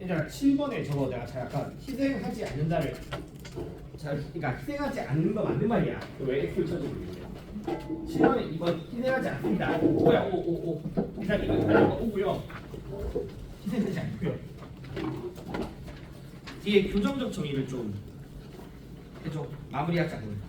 얘들아 7번에 저거 내가 약간 희생하지 않는다를 그러니까 희생하지 않는 거 맞는 말이야. 왜 X를 쳐주고 있냐? 7번에 2번 희생하지 않습니다. 뭐야? 오. 일단 이거 하나 오고요. 희생하지 않고요. 뒤에 교정적 정의를 좀 해줘. 마무리하자고.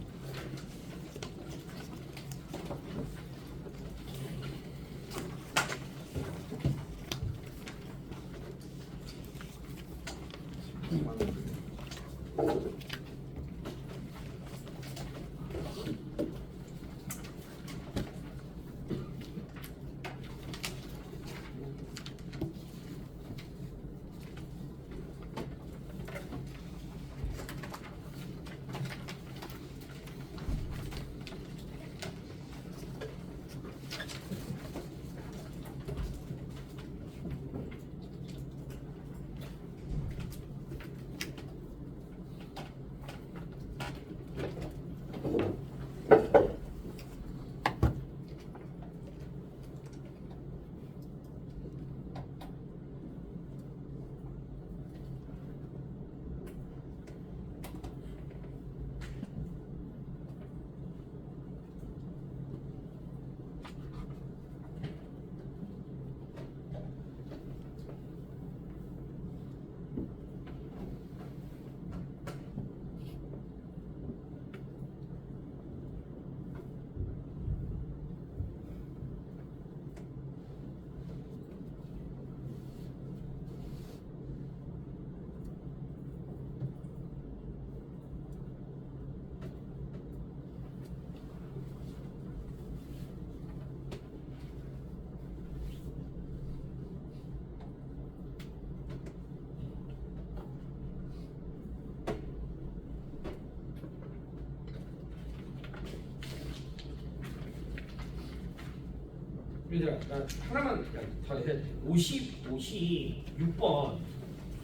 얘들아 나 하나만 다 해야 돼. 56번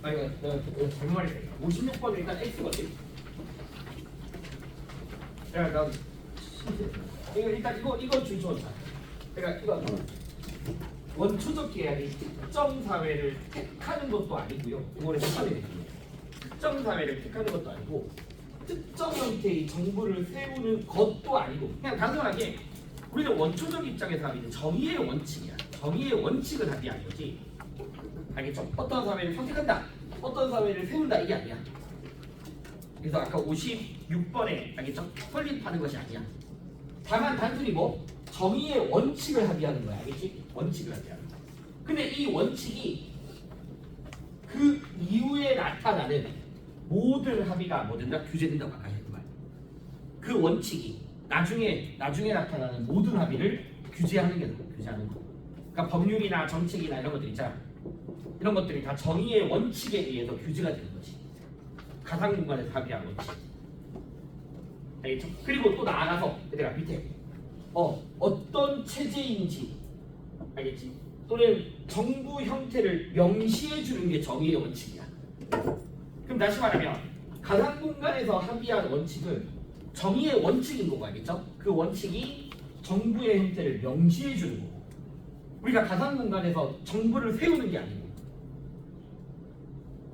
아니 내가 잘못 말했어. 56번은 일단 X거든. 나 이거 일단 이거 주저자. 그러니까 이거 원초적 계약이 특정 사회를 택하는 것도 아니고요. 이거를 택하는 거예요. 특정 사회를 택하는 것도 아니고 특정 형태의 정부를 세우는 것도 아니고 그냥 단순하게 우리는 원초적 입장에서 하면 정의의 원칙이야. 정의의 원칙을 합의하는 거지. 알겠죠? 어떤 사회를 선택한다, 어떤 사회를 세운다 이게 아니야. 그래서 아까 56번에 알겠죠? 설립하는 것이 아니야. 다만 단순히 뭐 정의의 원칙을 합의하는 거야. 알겠지? 원칙을 합의하는 거야. 근데 이 원칙이 그 이후에 나타나는 모든 합의가 뭐든 다 규제된다고 아까 했던 말. 그 원칙이 나중에 나타나는 모든 합의를 규제하는 게 규제하는 거. 그러니까 법률이나 정책이나 이런 것들 있잖아. 이런 것들이 다 정의의 원칙에 의해서 규제가 되는 거지. 가상 공간에서 합의한 거지. 알겠죠? 그리고 또 나아가서 얘들아 밑에 어떤 체제인지 알겠지? 또는 정부 형태를 명시해 주는 게 정의의 원칙이야. 그럼 다시 말하면 가상 공간에서 합의한 원칙은 정의의 원칙인 거고 알겠죠? 그 원칙이 정부의 형태를 명시해 주는 거고 우리가 가상 공간에서 정부를 세우는 게 아니고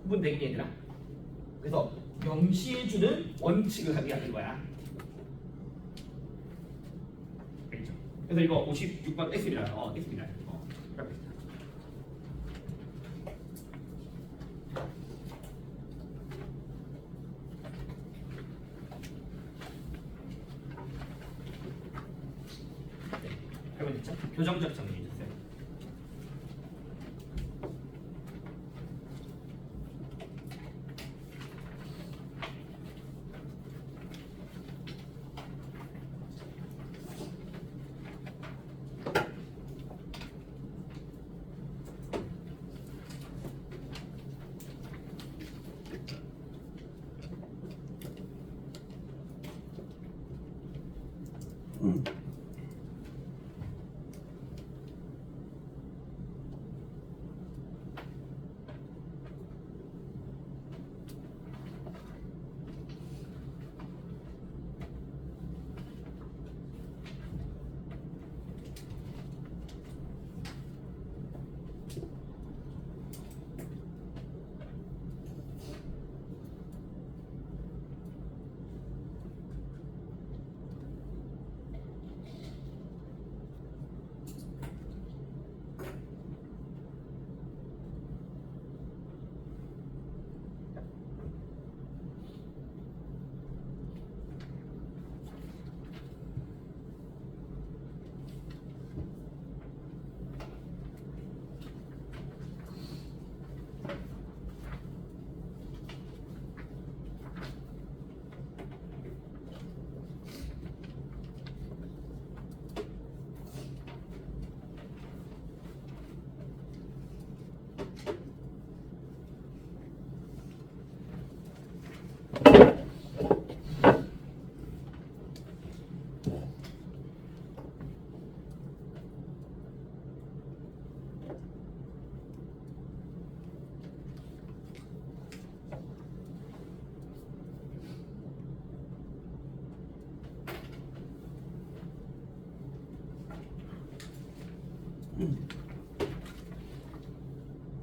구분되긴 얘들아? 그래서 명시해 주는 원칙을 합의하는 거야. 알겠죠? 그래서 이거 56번 X입니다. X입니다. 됐죠? 교정적 정리해 주세요.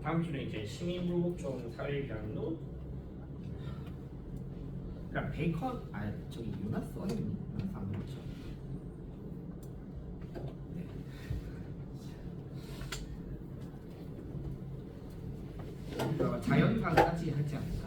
다음 주는 이제 시민불복종 사회비학론. 그러니까 베이컨 저기 요나스 어딨니? 요나스 안 그렇죠? 네. 그러니까 자연과까지 하지 않을까?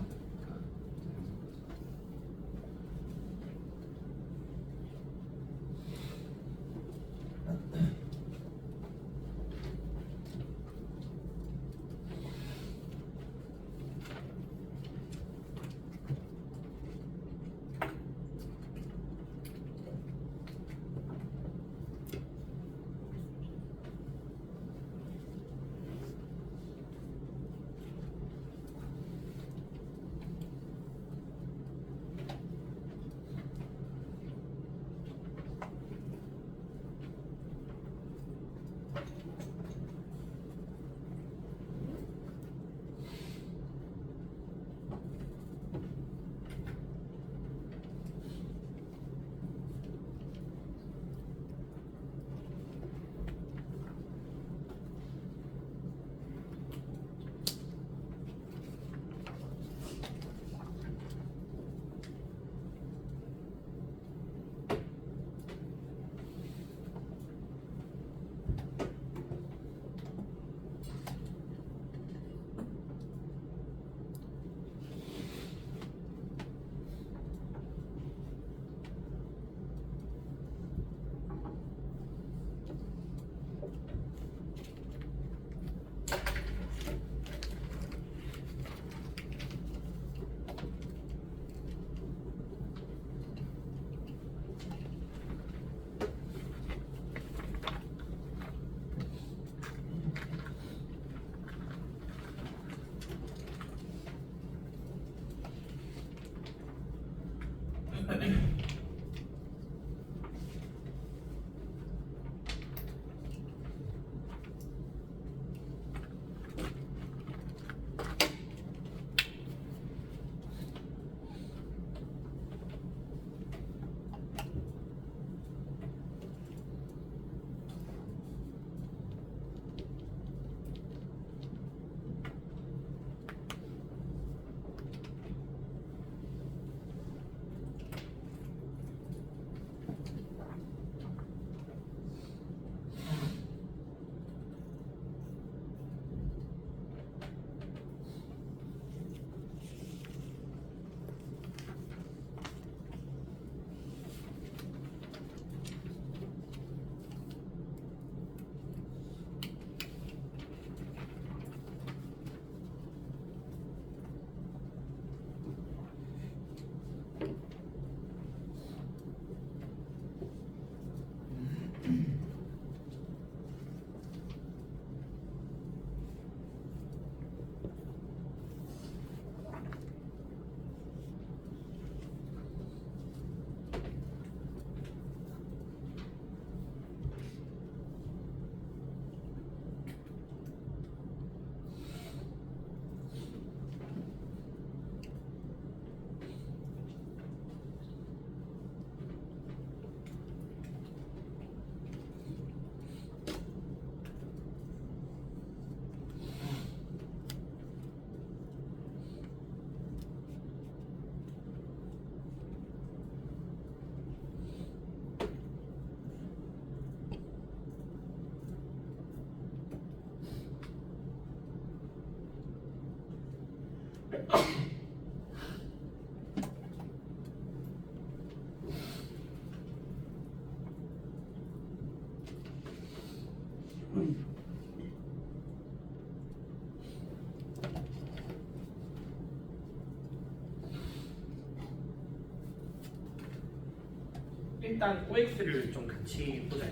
일단 OX를 좀 같이 보자.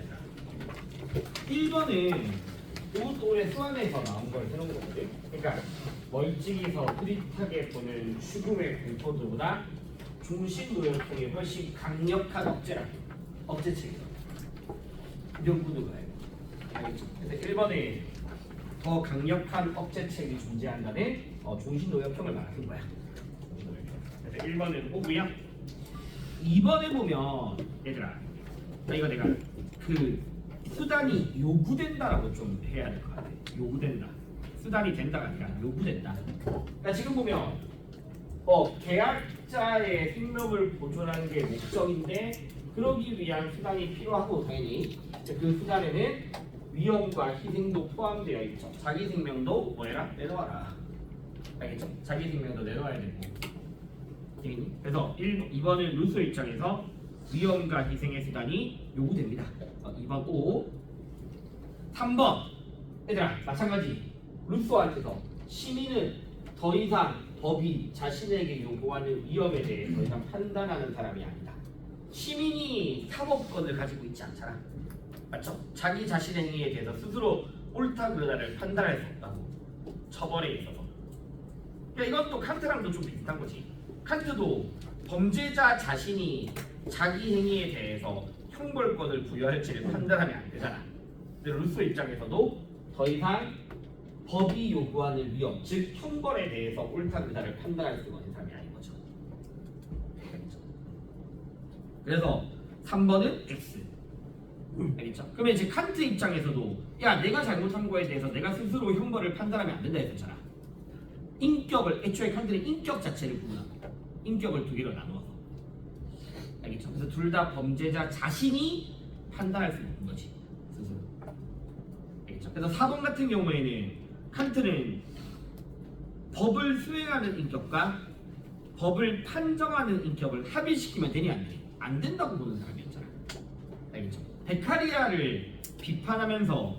1번은 이것도 올해 수학에서 나온 걸 해놓은 거거든. 그러니까 멀찍이서 흐릿하게 보는 죽음의 공포도보다 중심 노역성이 훨씬 강력한 억제책이다. 명구도가 알겠죠? 그래서 1번에 더 강력한 억제책이 존재한다는 중심 노역형을 말하는 거야. 그래서 1번은 오고요. 2번에 보면 얘들아, 이거 내가 그 수단이 요구된다라고 좀 해야 될 것 같아. 요구된다. 수단이 된다가 아니라 요구된다. 그러니까 지금 보면 계약자의 생명을 보존하는 게 목적인데 그러기 위한 수단이 필요하고 당연히 그 수단에는 위험과 희생도 포함되어 있죠. 자기 생명도 뭐해라? 내놓아라. 알겠죠? 자기 생명도 내놓아야 되고. 그래서 2번은 루소 입장에서 위험과 희생의 수단이 요구됩니다. 2번 O. 3번 얘들아 마찬가지. 루소한테서 시민은 더 이상 법이 자신에게 요구하는 위험에 대해 더 이상 판단하는 사람이 아니다. 시민이 사법권을 가지고 있지 않잖아. 맞죠? 자기 자신의 행위에 대해서 스스로 옳다 그르다를 판단할 수 없다고. 처벌에 있어서. 그러니까 이것도 칸트랑도 좀 비슷한 거지. 칸트도 범죄자 자신이 자기 행위에 대해서 형벌권을 부여할지를 판단하면 안 되잖아. 근데 루소 입장에서도 더 이상 법이 요구하는 위험, 즉 형벌에 대해서 옳다 그르다를 판단할 수 있는 사람이 아닌 거죠. 그래서 3번은 X. 알겠죠? 그러면 이제 칸트 입장에서도 야 내가 잘못한 거에 대해서 내가 스스로 형벌을 판단하면 안 된다 했었잖아. 인격을 애초에 칸트는 인격 자체를 구분합니다. 인격을 두 개로 나누어서. 알겠죠? 그래서 둘 다 범죄자 자신이 판단할 수 있는 거지 스스로. 알겠죠? 그래서 4번 같은 경우에는 칸트는 법을 수행하는 인격과 법을 판정하는 인격을 합일시키면 되니 안 되니? 안 된다고 보는 사람이었잖아. 알겠죠? 베카리아를 비판하면서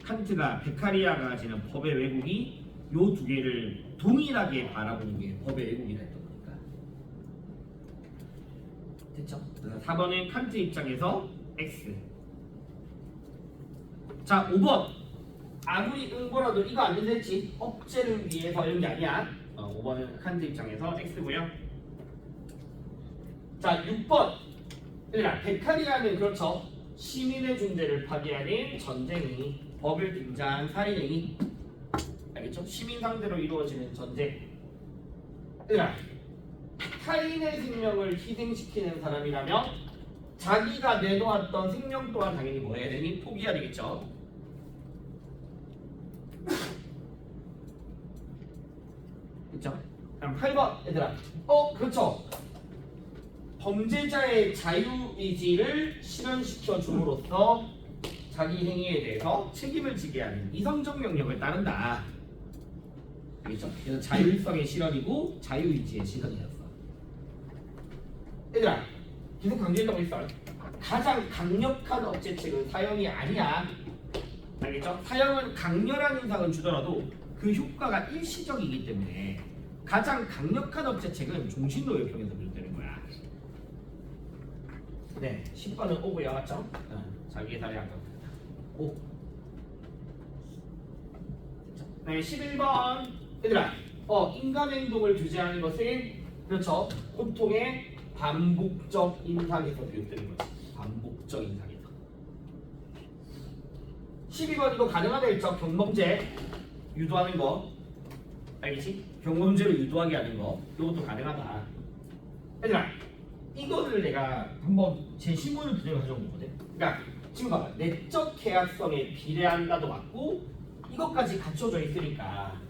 칸트가 베카리아가 가지는 법의 왜곡이 요 두 개를 동일하게 바라보는 게 법의 왜곡이라 했던 거니까. 됐죠? 그래서 4번은 칸트 입장에서 X. 자 5번 아무리 응보라도 이거 안 된댔지 억제를 위해서 이런 게 아니야. 5번은 칸트 입장에서 X고요. 자 6번 얘들아 베카리아는 그렇죠. 시민의 존재를 파괴하는 전쟁이 법을 등장한 살인행위. 알겠죠? 시민 상대로 이루어지는 전쟁. 얘들아 타인의 생명을 희생시키는 사람이라면 자기가 내놓았던 생명 또한 당연히 뭐 해야 되니? 포기해야 되겠죠. 그렇죠? 그럼 8번 얘들아 그렇죠. 범죄자의 자유의지를 실현시켜 줌으로써 자기 행위에 대해서 책임을 지게 하는 이성적 명령을 따른다. 알겠죠? 그래서 자율성의 실현이고 자유의지의 실현이었어. 얘들아 계속 강조했던 거 있어. 가장 강력한 억제책은 사형이 아니야. 알겠죠? 사형은 강렬한 인상은 주더라도 그 효과가 일시적이기 때문에 가장 강력한 억제책은 종신노역형에서 비롯되는 거야. 네, 10번은 오고요, 맞죠? 자기의 다리 한 번. 5. 네, 11번. 얘들아, 인간 행동을 규제하는 것은 그렇죠. 고통의 반복적 인상에서 비롯되는 거지. 반복적 인상에서. 12번 이거 가능하다 했죠. 경범죄 유도하는 거. 알겠지? 경범죄를 유도하게 하는 거. 이것도 가능하다. 얘들아, 이거를 내가 한번 제 신문을 그대로 가져온 거거든. 그러니까 지금 봐봐. 내적 계약성에 비례한다도 맞고 이것까지 갖춰져 있으니까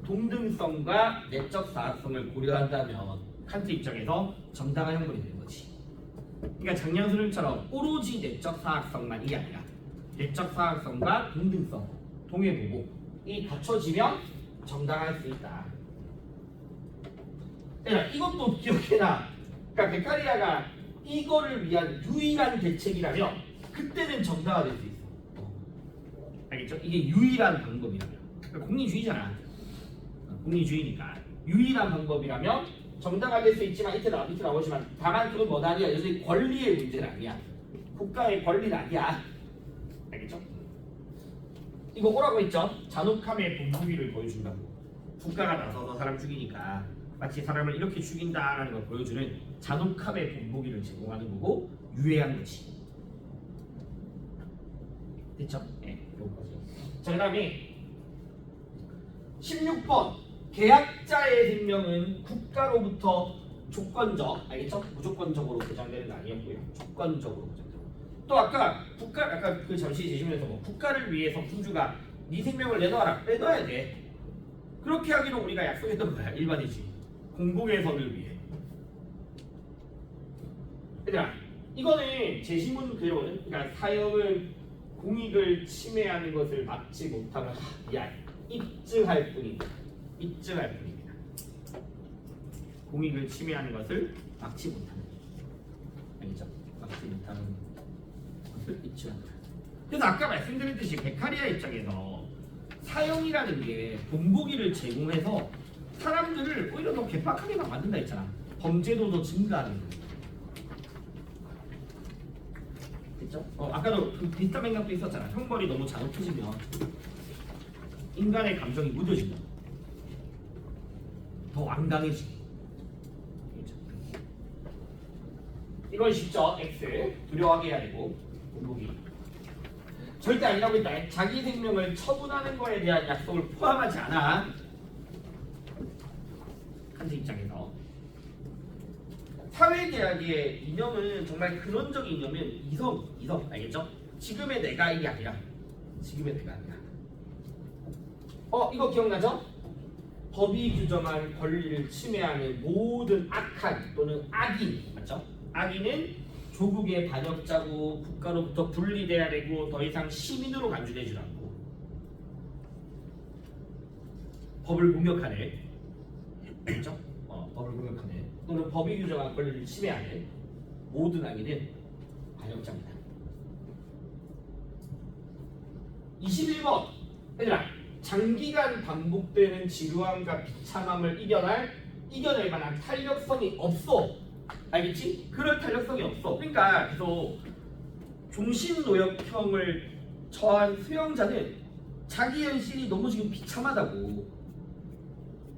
동등성과 내적 사악성을 고려한다면 칸트 입장에서 정당한 형벌이 되는 거지. 그러니까 장량수능처럼 오로지 내적 사악성만이 아니라 내적 사악성과 동등성, 동해보복이 갖춰지면 정당할 수 있다. 이것도 기억해놔. 그러니까 베카리아가 이거를 위한 유일한 대책이라면 그때는 정당화 될 수 있어. 알겠죠? 이게 유일한 방법이라면. 그러니까 공리주의잖아. 공리주의니까 유일한 방법이라면 정당화 될 수 있지만 이틀 나오지만 다만 그건 뭐다 아니야. 요새 권리의 문제는 아니야. 국가의 권리는 아니야. 알겠죠? 이거 오라고 했죠? 잔혹함의 본보기를 보여준다고. 국가가 나서서 사람 죽이니까 마치 사람을 이렇게 죽인다라는 걸 보여주는 잔혹함의 본보기를 제공하는 거고 유해한 것이. 됐죠? 네, 요거까지. 자, 그다음에 16번 계약자의 생명은 국가로부터 조건적, 알겠죠? 무조건적으로 보장되는 거 아니었고요. 조건적으로 보장되고. 또 아까 그 잠시 제시문에서 뭐 국가를 위해서 군주가 네 생명을 내놔라, 빼놔야 돼. 그렇게 하기로 우리가 약속했던 거야. 일반이지. 공공의 선을 위해. 얘들아, 이거는 제시문 그대로는, 그러니까 사형은 공익을 침해하는 것을 막지 못하면 입증할 뿐입니다. 입증할 뿐입니다. 공익을 침해하는 것을 막지 못하는, 알겠죠? 막지 못하는 것을 입증한다. 그래서 아까 말씀드렸듯이 베카리아 입장에서 사형이라는 게 본보기를 제공해서 사람들을 오히려 더 개빡하게만 만든다 했잖아. 범죄도 더 증가하는 거. 됐죠? 아까도 그 비슷한 맥락도 있었잖아. 형벌이 너무 잔혹해지면 인간의 감정이 무뎌진다. 더 완강해지고. 이건 쉽죠? X. 두려워하게 해야 되고. 본보기. 절대 아니라고 했다. 자기 생명을 처분하는 거에 대한 약속을 포함하지 않아. 칸트 입장에서. 사회계약의 이념은 정말 근원적인 이념은 이성, 알겠죠? 지금의 내가 이게 아니라 지금의 내가 아니라. 이거 기억나죠? 법이 규정한 권리를 침해하는 모든 악한 또는 악인, 맞죠? 악인은 조국의 반역자고 국가로부터 분리돼야 되고 더 이상 시민으로 간주되지 않고 법을 공격하네, 그렇죠? 법을 공격하네 또는 법이 규정한 권리를 침해하는 모든 악인은 반역자입니다. 21번 얘들아, 장기간 반복되는 지루함과 비참함을 이겨낼 만한 탄력성이 없어. 알겠지? 그럴 탄력성이 없어. 그러니까 계속 종신노역형을 처한 수용자는 자기 현실이 너무 지금 비참하다고.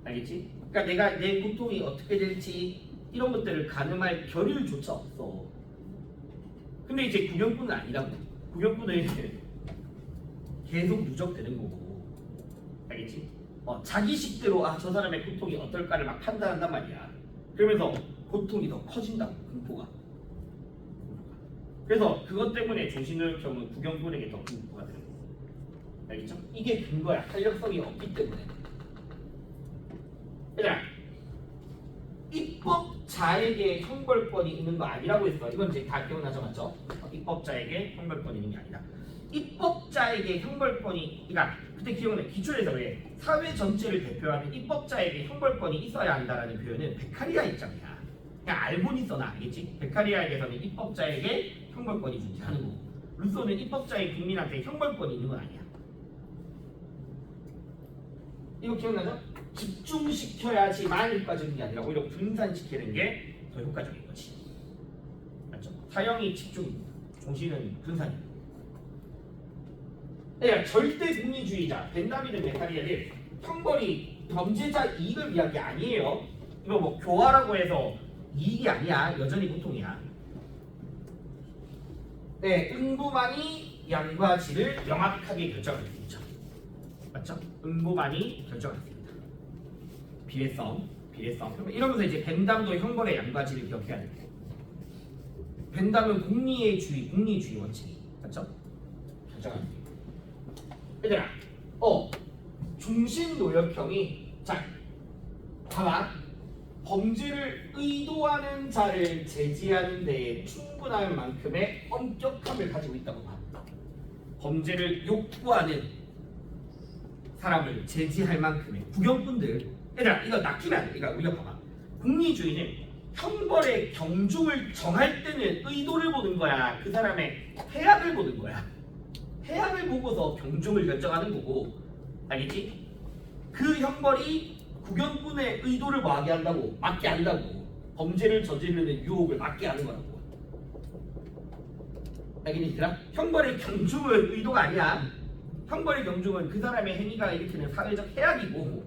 알겠지? 그러니까 내가 내 고통이 어떻게 될지 이런 것들을 가늠할 겨를조차 없어. 근데 이제 구경꾼은 아니라고. 구경꾼은 계속 누적되는 거고. 알겠지? 자기식대로 저 사람의 고통이 어떨까를 막 판단한단 말이야. 그러면서 고통이 더 커진다고, 공포가. 그래서 그것 때문에 종신노역형은 구경꾼에게 더 공포가 되는 거고. 알겠죠? 이게 근거야. 탄력성이 없기 때문에. 얘들아, 입법자에게 형벌권이 있는 거 아니라고 했어. 이건 이제 다 기억나죠, 맞죠? 입법자에게 형벌권이 있는 게 아니라. 입법자에게 형벌권이, 그러니까 그때 기억나, 기출에서 왜 사회 전체를 대표하는 입법자에게 형벌권이 있어야 한다라는 표현은 베카리아 입장이야. 그냥 알고는 있어나 알겠지? 베카리아에게서는 입법자에게 형벌권이 존재하는 거고, 루소는 입법자의 국민한테 형벌권이 있는 건 아니야. 이거 기억나죠? 집중시켜야지만 효과적인 게 아니라 오히려 분산시키는 게 더 효과적인 거지. 맞죠? 사형이 집중, 종신은 분산이야. 그러니까 절대 공리주의자 벤다비드 베카리아는 형벌이 범죄자 이익을 위한 게 아니에요. 이거 뭐 교화라고 해서 이익이 아니야. 여전히 고통이야. 네, 응부만이 양과 질을 명확하게 결정할 수 있죠. 맞죠? 응부만이 결정할 수 있다. 비례성. 이러면서 이제 벤담도 형벌의 양과 질을 기억해야 돼. 벤담은 공리주의 원칙이, 맞죠? 결정할 수 있다. 얘들아, 종신노역형이, 자, 봐봐. 범죄를 의도하는 자를 제지하는 데에 충분한 만큼의 엄격함을 가지고 있다고 봐. 범죄를 욕구하는 사람을 제지할 만큼의 구경꾼들. 얘들아, 이거 낚이면 안 돼. 이거 우리가 봐봐. 공리주의는 형벌의 경중을 정할 때는 의도를 보는 거야. 그 사람의 해악을 보는 거야. 해악을 보고서 경중을 결정하는 거고, 알겠지? 그 형벌이 구경꾼의 의도를 뭐하게 한다고? 막게 한다고. 범죄를 저지르는 유혹을 막게 하는 거라고. 알겠니? 형벌의 경중은 의도가 아니야. 형벌의 경중은 그 사람의 행위가 일으키는 사회적 해악이고,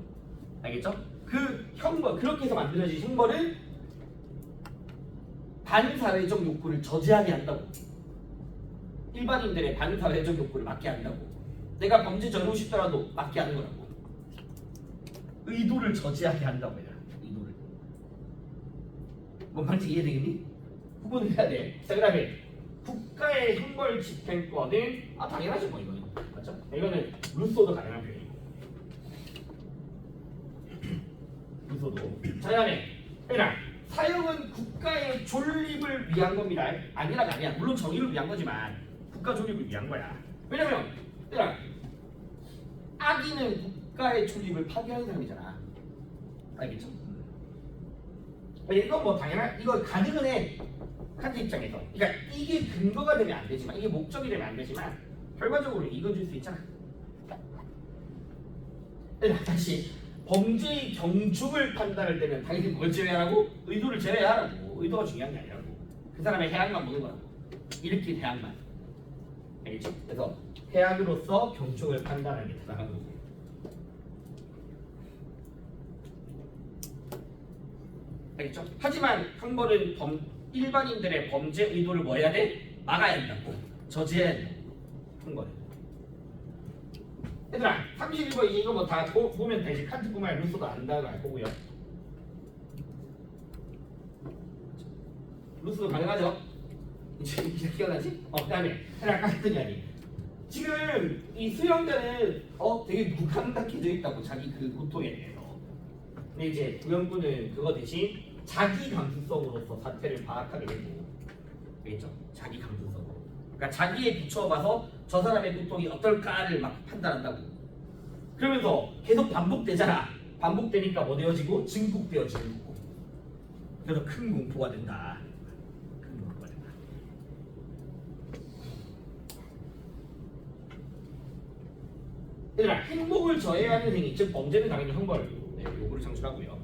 알겠죠? 그 형벌, 그렇게 해서 만들어진 형벌은 반사회적 욕구를 저지하게 한다고. 일반인들의 반사회적 욕구를 막게 한다고. 내가 범죄 저지르고 싶더라도 막게 하는 거라고. 의도를 저지하게 한다고 해요. 의도를. 뭔 말인지 이해되겠니? 구분을 해야 돼. 자, 그다음에 국가의 형벌 집행권은 당연하죠, 뭐 이거는. 맞죠? 이거는 루소도 가능한 표현이고. 루소도. 자, 그다음에 사형은 국가의 존립을 위한 겁니다. 아니라가 아니야. 물론 정의를 위한 거지만 국가 존립을 위한 거야. 왜냐면 악인은 국가의 존립을 파괴하는 사람이잖아. 알겠죠? 이건 뭐 당연한, 이거 가능은 해. 칸트 입장에서. 그러니까 이게 근거가 되면 안 되지만, 이게 목적이 되면 안 되지만 결과적으로 이거줄 수 있잖아. 다시 범죄의 경중을 판단할 때는 당연히 뭘 제외하라고? 의도를 제외하라고. 의도가 중요한 게 아니라고. 그 사람의 해악만 보는 거라고. 일으킨 해악만. 알겠죠? 그래서 해악으로서 경중을 판단하는 게 타당한 거고. 알겠죠? 하지만 형벌은 일반인들의 범죄 의도를 뭐 해야 돼? 막아야 한다고. 저지해야 돼. 형벌은. 얘들아, 31번 이거 뭐 다 보면 되지. 칸트뿐만 아니라 루소도 안다고 알 거고요. 루소도 가능하죠? 이제 기억나지? 그다음에 아까 했던 이야기. 지금 이 수용자는 되게 무감각해져 있다고, 자기 그 고통에 대해서. 근데 이제 구형구는 그거 대신 자기 감수성으로서 사태를 파악하게 되고, 알겠죠? 자기 감수성으로. 그러니까 자기에 비추어봐서 저 사람의 고통이 어떨까를 막 판단한다고. 그러면서 계속 반복되잖아. 반복되니까 뭐 되어지고? 증폭되어지는 거고. 그래서 큰 공포가 된다. 큰 공포가 된다. 얘들아, 행복을 저해하는 행위, 즉 범죄는 당연히 형벌 요구를 창출하고요.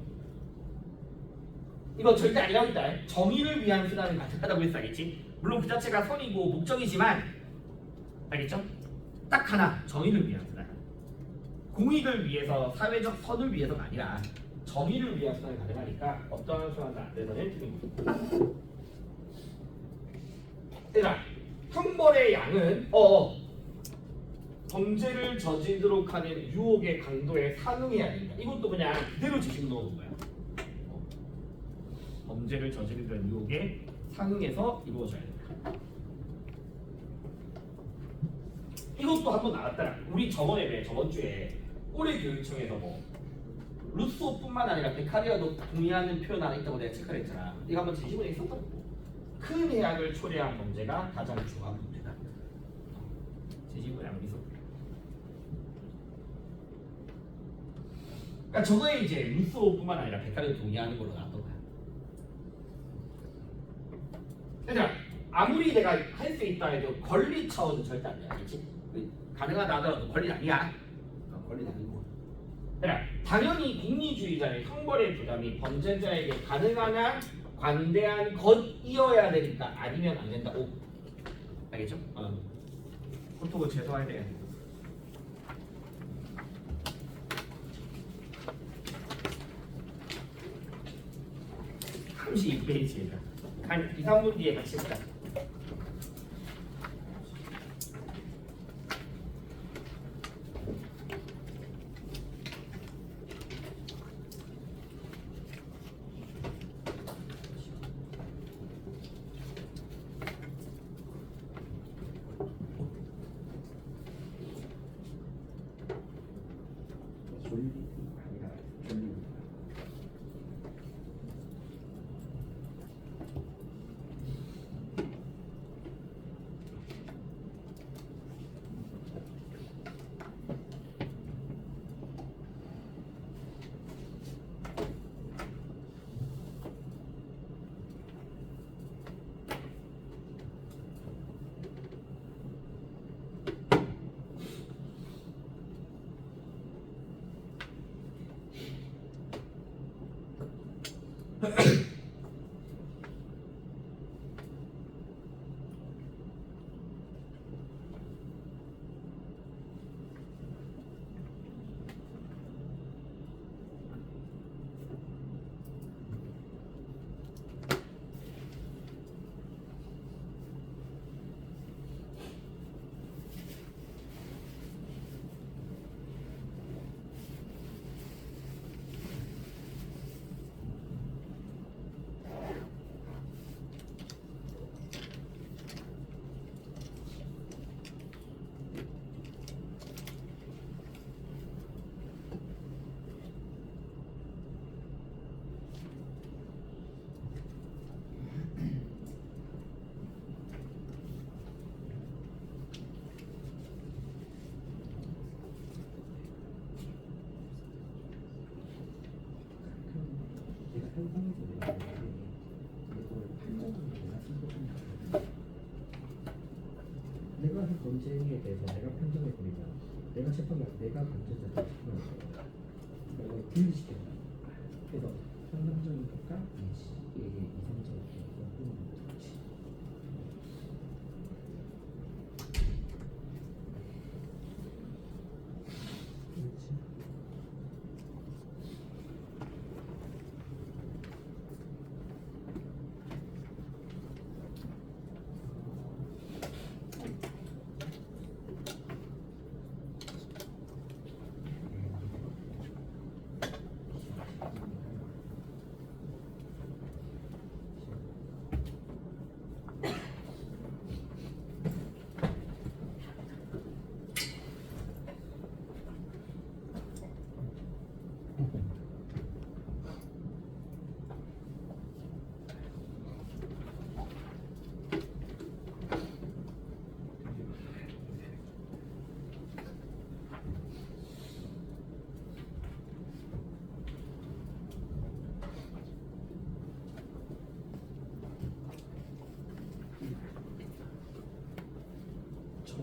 이거 절대 아니라고 했다. 정의를 위한 수단을 가득하다고 했어, 알겠지? 물론 그 자체가 선이고 목적이지만, 알겠죠? 딱 하나, 정의를 위한 수단. 공익을 위해서, 사회적 선을 위해서가 아니라 정의를 위한 수단이 가능하니까 어떠한 수단도 안 돼서는 틀린 거죠. 얘들아, 형벌의 양은 범죄를 저지르도록 하는 유혹의 강도에 상응해야 된다. 이것도 그냥 그대로 지식을 넣어놓은 거야. 범죄를 저지르는 유혹에 상응해서 이루어져야 된다. 이것도 한번 나왔더라. 우리 저번 주에 올해 교육청에서 뭐 루소뿐만 아니라 베카리아도 동의하는 표현 안에 있다고 내가 체크를 했잖아. 이거 한번 제시문에 있었다고. 큰 해악을 초래한 범죄가 가장 중요한 문제다. 제시문에 한번 있었고. 그러니까 저거에 이제 루소뿐만 아니라 베카리아도 동의하는 걸로 나왔던 거야. 얘들아, 아무리 내가 할 수 있다 해도 권리 차원은 절대 안 돼, 알겠지? 가능하다 하더라도 권리는 아니야. 권리는 아니고. 얘들아, 당연히 공리주의자의 형벌의 부담이 범죄자에게 가능한 한 관대한 것이어야 되니까 아니면 안 된다고. 알겠죠? 고통을 제소해야 돼. 이 페이지에다 한 2, 3분 뒤에 같이 보자. 상상해서 내가 이걸 판정을 내가 쓴 내가 한 범죄에 대해서 내가 판정해 버리면 내가 재판을 내가 범죄자다 싶으면 내가 분리시켜요. 그래서 상상적인 것과 이게 이성적인 것과 끊는 거지. 그렇지.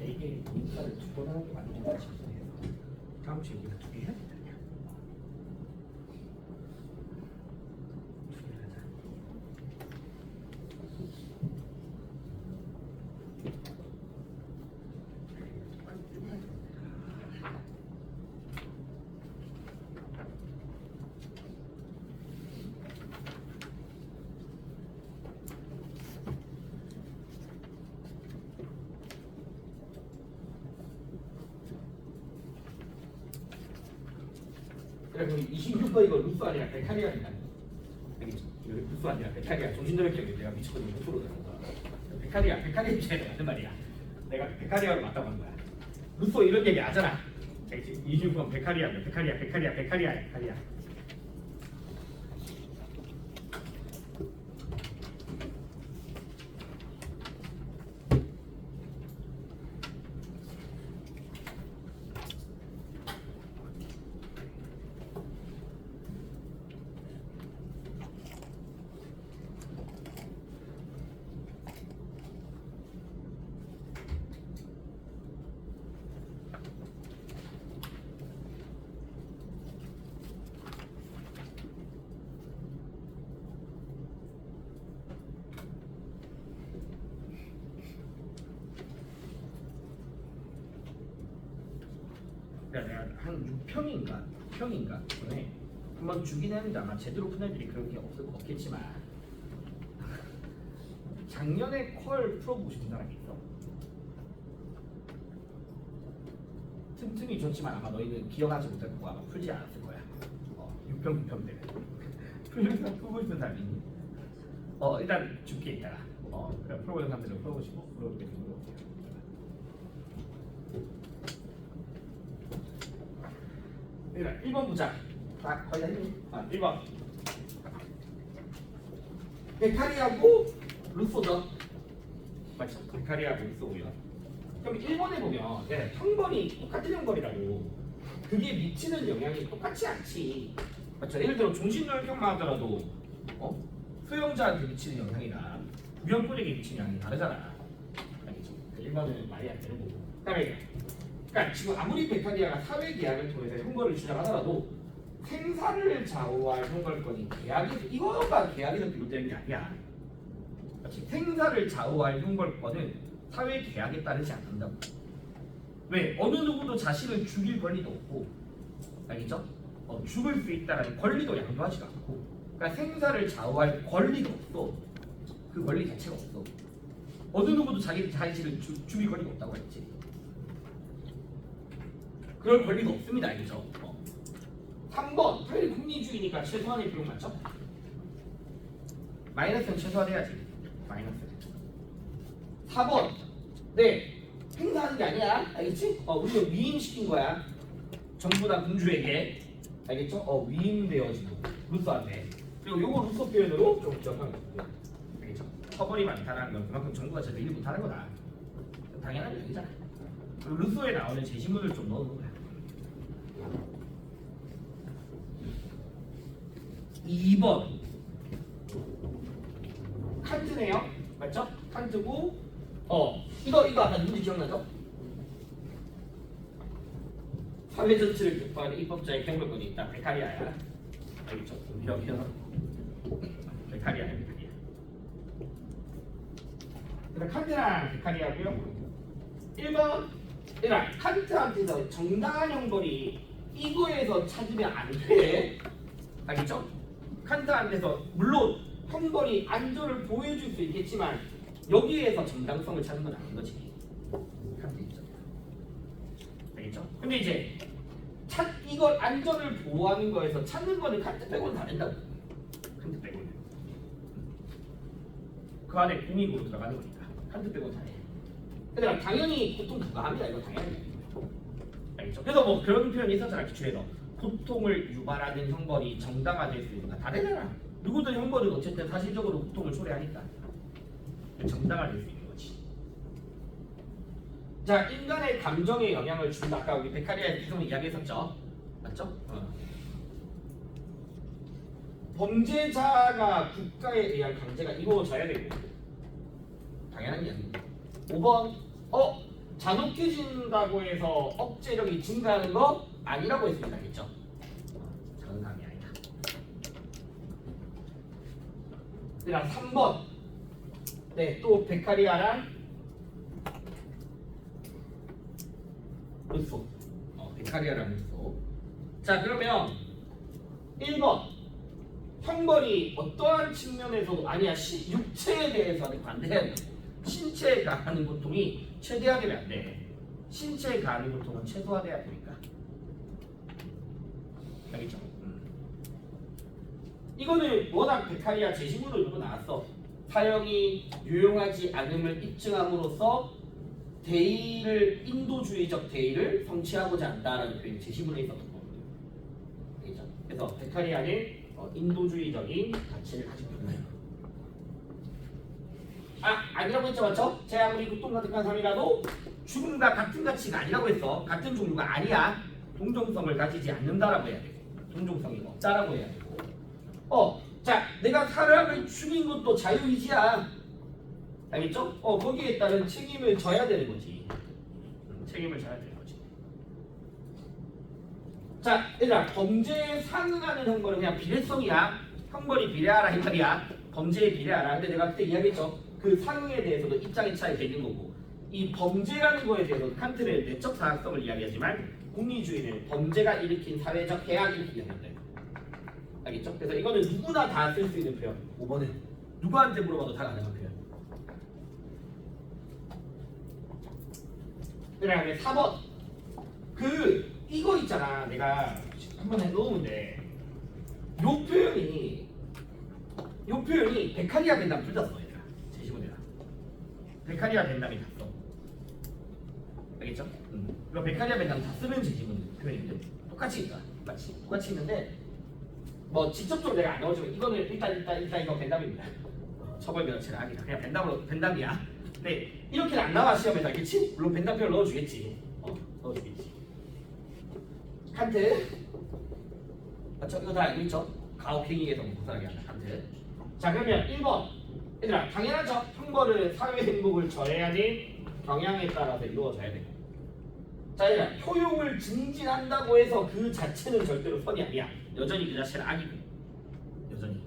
이게 인사를 두 번 하는 게 맞는가 싶어요. 다음 주에 우리가 두 개 해야 된다. 두개 하자. 그래서 26번 이거 루스 아니라 베카리아입니다. 알겠죠? 이거 루스 아니라 베카리아. 정신도력적인 내가 미쳤거든요. 루스로 들어가. 베카리아 입장에서 맞는 말이야. 내가 베카리아로 맞다고 한 거야. 루소 이런 얘기 하잖아. 알겠지? 26번 베카리아. 내가 한 6평인가 전에 한번 주긴 했는데 아마 제대로 푼 애들이 그런 게 없겠지만 작년에 퀄 풀어보고 싶은 사람이 있어. 틈틈이 줬지만 아마 너희는 기억하지 못할 거고 아마 풀지 않았을 거야. 6평 9평 되면 풀고 싶은 사람이 있니? 일단 줄게 이따가. 그래 풀어보는 사람들은 풀어보시고 물어볼게 좀 물어볼게요. 일단 1번 보자. 거의 다 했니? 1번. 베카리하고 루소죠. 맞죠? 베카리하고 루소고요. 그럼 1번에 보면 형벌이 똑같은 형벌이라고 그게 미치는 영향이 똑같지 않지. 맞죠? 예를 들어 종신혈경만 하더라도 수용자한테 미치는 영향이랑 부병꾼에게 미치는 영향이 다르잖아. 알겠죠? 1번은 말이 안 되는 거고. 그다음에 그러니까 지금 아무리 베카리아가 사회 계약을 통해서 형벌을 주장하더라도 생사를 좌우할 형벌권이 계약에서 이거가 계약에서 비롯되는 게 아니야. 그렇지? 생사를 좌우할 형벌권은 사회 계약에 따르지 않는다고. 왜? 어느 누구도 자신을 죽일 권리도 없고, 알겠죠? 죽을 수 있다는 권리도 양도하지도 않고, 그러니까 생사를 좌우할 권리도 없어. 그 권리 자체가 없어. 어느 누구도 자신을 죽일 권리가 없다고 했지. 그럴 권리가 없습니다. 알겠죠? 3번 당연히 국리주의니까 최소한의 비용 맞죠? 마이너스는 최소화돼야지. 마이너스. 4번 네 행사하는 게 아니야. 알겠지? 우리가 위임시킨 거야. 전부 다 공주에게. 알겠죠? 위임되어지고 루소한테. 그리고 요거 루소 표현으로 좀 기억하면 돼요. 알겠죠? 처벌이 많다는 건 그만큼 정부가 제대로 일 못하는 거다. 당연한 얘기잖아. 그리고 루소에 나오는 제시문을 좀 넣어놓은 거야. 2번 칸트네요. 맞죠? 칸트고 이거 아까 누군지 기억나죠? 사회 전체를 격파하는 입법자의 경고권이 있다. 베카리아야. 알겠죠? 여기요. 베카리아야, 베카리아. 그다음 칸트랑 베카리아고요. 1번 얘들아, 칸트한테서 정당한 형벌이 이거에서 찾으면 안 돼. 알겠죠? 칸트한테서 물론 형벌이 안전을 보여줄 수 있겠지만 여기에서 정당성을 찾는 건 아닌 거지. 칸트 입장에서. 알겠죠? 근데 이제 이걸 안전을 보호하는 거에서 찾는 거는 칸트 빼고는 다 된다고. 칸트 빼고는. 그 안에 공익으로 들어가는 거니까 칸트 빼고는 다 해. 근데 당연히 고통 부과합니다. 이거 당연히. 알겠죠? 그래서 뭐 그런 표현이 있었잖아. 기출에서 고통을 유발하는 형벌이 정당화될 수 있는가? 다 되잖아. 누구든 형벌은 어쨌든 사실적으로 고통을 초래하니까 정당화될 수 있는 거지. 자, 인간의 감정에 영향을 준다. 아까 우리 베카리아에서 계속 이야기했었죠. 맞죠? 범죄자가 국가에 의한 강제가 이루어져야 되고 당연한 이야기입니다. 5번 잔혹해진다고 해서 억제력이 증가하는 거 아니라고 했습니다. 알겠죠? 장난이 아니다. 그다음 3번 네, 또 베카리아랑 루소. 베카리아랑 루소. 자, 그러면 1번 형벌이 어떠한 측면에서도 아니야. 육체에 대해서는 반대해야 돼. 신체에 가하는 고통이 최대화되면 안 돼. 신체에 가하는 고통은 최소화돼야 되니까. 알겠죠? 이거는 워낙 베카리아 제시문으로 이거 나왔어. 사형이 유용하지 않음을 입증함으로써 대의를 인도주의적 대의를 성취하고자 한다라는 표현이 제시문에 있었던 거거든요. 알겠죠? 그래서 베카리아는 인도주의적인 가치를 가지고 있나요? 아니라고 했죠, 맞죠? 제 아무리 국동가득한 삶이라도 죽음과 같은 가치가 아니라고 했어. 같은 종류가 아니야. 동종성을 가지지 않는다라고 해야 돼. 동종성이 없다라고 해야 되고. 자, 내가 사람을 죽인 것도 자유의지야. 알겠죠? 거기에 따른 책임을 져야 되는 거지. 책임을 져야 되는 거지. 자, 얘들아, 범죄에 상응하는 형벌은 그냥 비례성이야. 형벌이 비례하라 이 말이야. 범죄에 비례하라. 근데 내가 그때 이야기했죠. 그 상응에 대해서도 입장의 차이가 있는 거고, 이 범죄라는 거에 대해서 칸트는 내적 사학성을 이야기하지만 공리주의는 범죄가 일으킨 사회적 해악 이렇게 이야기한다. 알겠죠? 그래서 이거는 누구나 다 쓸 수 있는 표현. 5번은 누구한테 물어봐도 다 가능한 표현. 그 다음에 4번 이거 있잖아. 내가 한번 해놓으면 돼. 요 표현이 베카리아 벤담 둘 다 써. 얘들아, 제시문에다 베카리아 벤담이 다 써. 알겠죠? 그럼 베카리아 벤담 다 쓰는 제시문 표현인데 똑같이 있는데 뭐 직접적으로 내가 안 넣어주면 이거는 일단 이거 벤담입니다. 처벌 면책은 아니다. 그냥 벤담이야. 근데 이렇게는 안 나와 시험에서. 알겠지? 물론 벤담 표현 넣어주겠지. 넣어주겠지. 칸트 맞죠? 이거 다 알고 있죠? 가혹행위에서 무사하게 하는 칸트. 자, 그러면 1번 얘들아, 당연하죠? 형벌은 사회 행복을 저해하는 경향에 따라서 이루어져야 되고. 자, 얘들아, 효용을 증진한다고 해서 그 자체는 절대로 선이 아니야. 여전히 그 자체는 악이고. 여전히.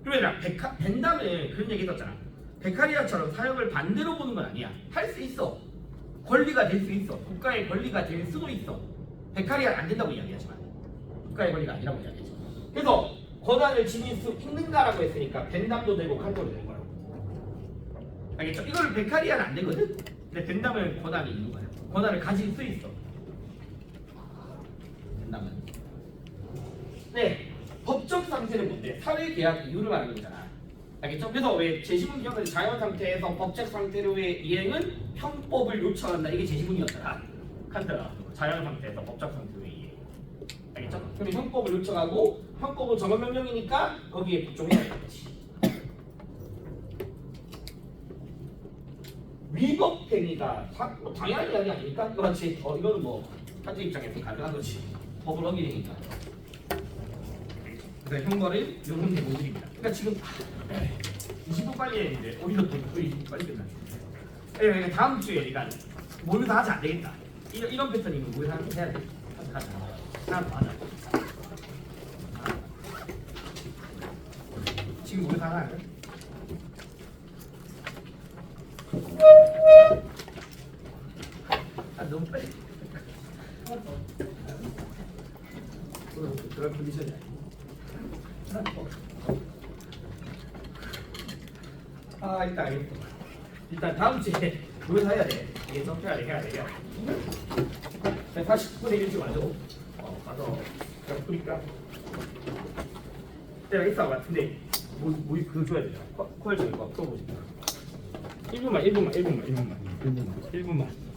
그리고 얘들아, 벤담은 그런 얘기 했었잖아. 베카리아처럼 사형을 반대로 보는 건 아니야. 할 수 있어. 권리가 될 수 있어. 국가의 권리가 될 수도 있어. 베카리아는 안 된다고 이야기하지만 국가의 권리가 아니라고 이야기하지. 그래서 권한을 지닐 수 있는가라고 했으니까 벤담도 되고 칸토도 되는 거라고. 알겠죠? 이걸 베카리아는 안 되거든. 근데 벤담은 권한이 있는 거야. 권한을 가질 수 있어. 벤담은. 네, 법적 상태는 뭔데? 사회 계약 이유를 말하는 거잖아. 알겠죠? 그래서 왜 제시문 기억하지? 자연 상태에서 법적 상태로의 이행은 형법을 요청한다. 이게 제시문이었잖아. 칸트가 자연 상태에서 법적 상태로의 이행. 알겠죠? 그럼 형법을 요청하고 형법은 정언 명령이니까 거기에 복종해야 되겠지. 위법 행위가 뭐 당연한 이야기 아닙니까? 그렇지. 이거는 뭐 한지 입장에서 가능한 거지. 법을 어긴 행위니까. 그래서 형벌을 이런 대목들입니다. 그러니까 지금 20분 빨리 했는데 오히려 더 20분 빨리 끝났죠. 다음 주에 그러니까 모의고사 하지 안 되겠다. 이런 패턴이면 모의고사 해야 돼. 하나 더 하자. 지금 모의고사 하나 할래? 너무 빨리. 그런 컨디션이 아니야. 일단 알겠어. 일단 다음 주에 모의고사 해야 돼. 이게 좀 해야 돼. 40분에 일찍 와줘. 가서 그냥 뿌릴까? 내가 있을 것 같은데 뭐 그거 줘야 되잖아. 콜 저기 거 풀어보자. 1분만.